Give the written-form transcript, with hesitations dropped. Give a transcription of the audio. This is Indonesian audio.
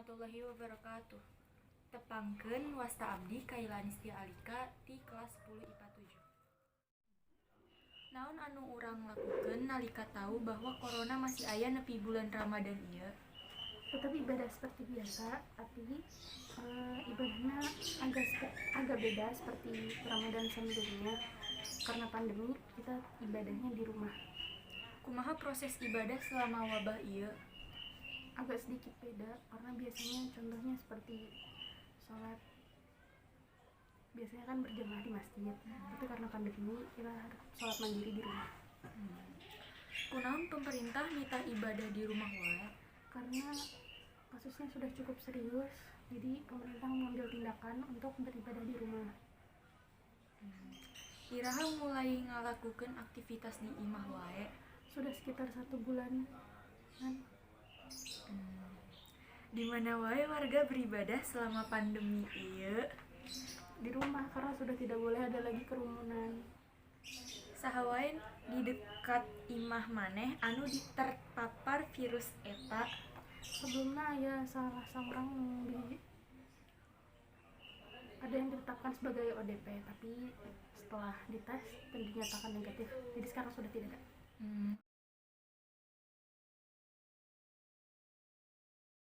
warahmatullahi wabarakatuh. Tepangkeun wasta abdi Kailani Setia Alika di kelas 10 IPA 7. Naon anu urang lakukeun nalika tahu bahwa corona masih aya nepi bulan Ramadan ieu? Tetap ibadah seperti biasa, tapi ibadahnya agak beda seperti Ramadan sebelumnya. Karena pandemi, kita ibadahnya di rumah. Kumaha proses ibadah selama wabah ieu? Agak sedikit beda, karena biasanya contohnya seperti sholat. Biasanya kan berjamaah di masjid, tapi karena pandemi, kita sholat mandiri di rumah. Kunaon pemerintah nita ibadah di rumah wae? Karena kasusnya sudah cukup serius, jadi pemerintah mengambil tindakan untuk beribadah di rumah. Iraha mulai ngalakukeun aktivitas di imah wae? Sudah sekitar 1 bulan kan. Di mana wae warga beribadah selama pandemi ieu? Di rumah karena sudah tidak boleh ada lagi kerumunan. Saha wae di dekat imah maneh anu terpapar virus eta? Sebelumnya ya salah seorang ada yang ditetapkan sebagai ODP, tapi setelah dites dan dinyatakan negatif, jadi sekarang sudah tidak ada.